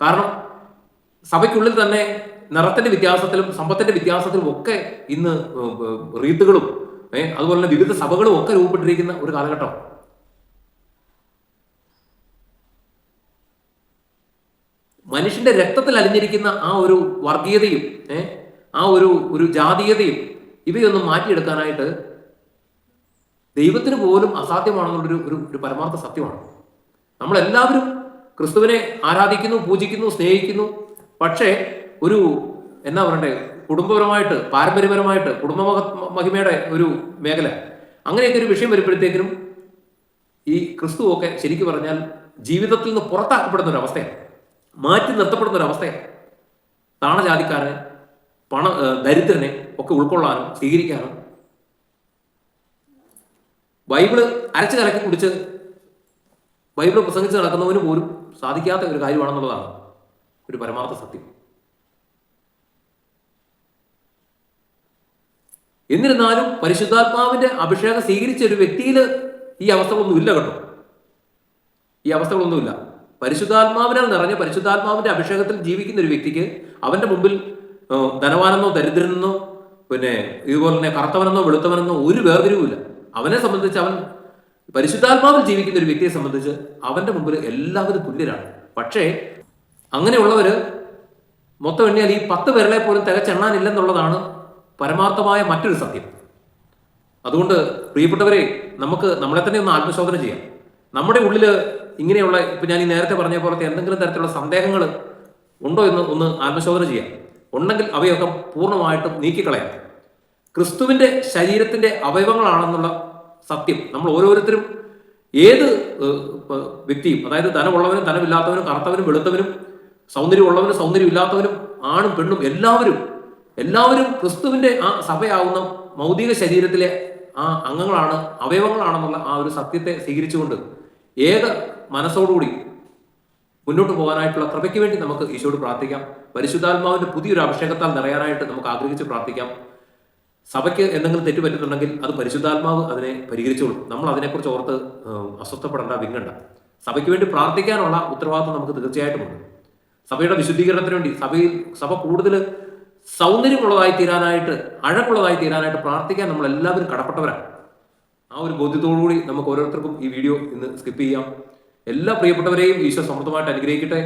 കാരണം സഭയ്ക്കുള്ളിൽ തന്നെ നിറത്തിന്റെ വ്യത്യാസത്തിലും സമ്പത്തിന്റെ വ്യത്യാസത്തിലും ഒക്കെ ഇന്ന് റീത്തുകളും അതുപോലെ തന്നെ വിവിധ സഭകളും ഒക്കെ രൂപപ്പെട്ടിരിക്കുന്ന ഒരു കാലഘട്ടം. മനുഷ്യന്റെ രക്തത്തിൽ അലിഞ്ഞിരിക്കുന്ന ആ ഒരു വർഗീയതയും ആ ഒരു ജാതീയതയും ഇവയൊന്നും മാറ്റിയെടുക്കാനായിട്ട് ദൈവത്തിന് പോലും അസാധ്യമാണെന്നുള്ളൊരു ഒരു പരമാർത്ഥ സത്യമാണ്. നമ്മളെല്ലാവരും ക്രിസ്തുവിനെ ആരാധിക്കുന്നു, പൂജിക്കുന്നു, സ്നേഹിക്കുന്നു. പക്ഷേ ഒരു എന്നാ പറയണ്ടേ, കുടുംബപരമായിട്ട് പാരമ്പര്യപരമായിട്ട് കുടുംബ മഹിമയുടെ ഒരു മേഖല അങ്ങനെയൊക്കെ ഒരു വിഷയം വരുമ്പോഴത്തേക്കിനും ഈ ക്രിസ്തുവൊക്കെ ശരിക്കും പറഞ്ഞാൽ ജീവിതത്തിൽ നിന്ന് പുറത്താക്കപ്പെടുന്ന ഒരു അവസ്ഥയാണ്, മാറ്റി നിർത്തപ്പെടുന്ന ഒരു അവസ്ഥയാണ്. താണജാതിക്കാരനെ ദരിദ്രനെ ഒക്കെ ഉൾക്കൊള്ളാനും സ്വീകരിക്കാനും ബൈബിള് അരച്ച് കലക്കി കുടിച്ച് ബൈബിൾ പ്രസംഗിച്ച് നടക്കുന്നവന് പോലും സാധിക്കാത്ത ഒരു കാര്യമാണെന്നുള്ളതാണ് ഒരു പരമാർത്ഥ സത്യം. എന്നിരുന്നാലും പരിശുദ്ധാത്മാവിന്റെ അഭിഷേകം സ്വീകരിച്ച ഒരു വ്യക്തിയിൽ ഈ അവസ്ഥകളൊന്നുമില്ല കേട്ടോ. ഈ അവസ്ഥകളൊന്നുമില്ല. പരിശുദ്ധാത്മാവിനാൽ നിറഞ്ഞ പരിശുദ്ധാത്മാവിന്റെ അഭിഷേകത്തിൽ ജീവിക്കുന്ന ഒരു വ്യക്തിക്ക് അവന്റെ മുമ്പിൽ ധനവാനെന്നോ ദരിദ്രനെന്നോ പിന്നെ ഇതുപോലെ തന്നെ കറുത്തവനെന്നോ വെളുത്തവനെന്നോ ഒരു വേർതിരിവുമില്ല. അവനെ സംബന്ധിച്ച്, അവൻ പരിശുദ്ധാത്മാവിൽ ജീവിക്കുന്ന ഒരു വ്യക്തിയെ സംബന്ധിച്ച് അവന്റെ മുമ്പിൽ എല്ലാവരും തുല്യരാണ്. പക്ഷേ അങ്ങനെയുള്ളവര് മൊത്തം എണ്ണിയാൽ ഈ 10 പേരെ പോലും തികച്ചെണ്ണാനില്ലെന്നുള്ളതാണ് പരമാർത്ഥമായ മറ്റൊരു സത്യം. അതുകൊണ്ട് പ്രിയപ്പെട്ടവരെ, നമുക്ക് നമ്മളെ തന്നെ ഒന്ന് ആത്മശോധന ചെയ്യാം. നമ്മുടെ ഉള്ളിൽ ഇങ്ങനെയുള്ള ഇപ്പം ഞാൻ ഈ നേരത്തെ പറഞ്ഞ പോലത്തെ എന്തെങ്കിലും തരത്തിലുള്ള സന്ദേഹങ്ങൾ ഉണ്ടോ എന്ന് ഒന്ന് ആത്മശോധന ചെയ്യാം. ഉണ്ടെങ്കിൽ അവയൊക്കെ പൂർണ്ണമായിട്ടും നീക്കിക്കളയാം. ക്രിസ്തുവിന്റെ ശരീരത്തിന്റെ അവയവങ്ങളാണെന്നുള്ള സത്യം നമ്മൾ ഓരോരുത്തരും, ഏത് വ്യക്തിയും, അതായത് ധനമുള്ളവനും ധനമില്ലാത്തവനും കറുത്തവനും വെളുത്തവനും സൗന്ദര്യമുള്ളവനും സൗന്ദര്യമില്ലാത്തവനും ആണും പെണ്ണും എല്ലാവരും ക്രിസ്തുവിന്റെ ആ സഭയാവുന്ന മൗതിക ശരീരത്തിലെ ആ അംഗങ്ങളാണ്, അവയവങ്ങളാണെന്നുള്ള ആ ഒരു സത്യത്തെ സ്വീകരിച്ചുകൊണ്ട് ഏക മനസ്സോടുകൂടി മുന്നോട്ട് പോകാനായിട്ടുള്ള കൃപയ്ക്ക് വേണ്ടി നമുക്ക് ഈശോയോട് പ്രാർത്ഥിക്കാം. പരിശുദ്ധാത്മാവിന്റെ പുതിയൊരു അഭിഷേകത്താൽ നിറയാനായിട്ട് നമുക്ക് ആഗ്രഹിച്ച് പ്രാർത്ഥിക്കാം. സഭയ്ക്ക് എന്തെങ്കിലും തെറ്റ് പറ്റുന്നുണ്ടെങ്കിൽ അത് പരിശുദ്ധാത്മാവ് അതിനെ പരിഹരിച്ചോളും. നമ്മൾ അതിനെക്കുറിച്ച് ഓർത്ത് അസ്വസ്ഥപ്പെടേണ്ട, വിങ്ങണ്ട. സഭയ്ക്ക് വേണ്ടി പ്രാർത്ഥിക്കാനുള്ള ഉത്തരവാദിത്വം നമുക്ക് തീർച്ചയായിട്ടുമുണ്ട്. സഭയുടെ വിശുദ്ധീകരണത്തിന് വേണ്ടി സഭ കൂടുതൽ സൗന്ദര്യമുള്ളതായി തീരാനായിട്ട്, അഴകുള്ളതായി തീരാനായിട്ട് പ്രാർത്ഥിക്കാൻ നമ്മൾ എല്ലാവരും കടപ്പെട്ടവരാണ്. ആ ഒരു ബോധ്യത്തോടുകൂടി നമുക്ക് ഓരോരുത്തർക്കും ഈ വീഡിയോ ഇന്ന് സ്കിപ്പ് ചെയ്യാം. എല്ലാ പ്രിയപ്പെട്ടവരെയും ഈശോ സമൃദ്ധമായിട്ട് അനുഗ്രഹിക്കട്ടെ.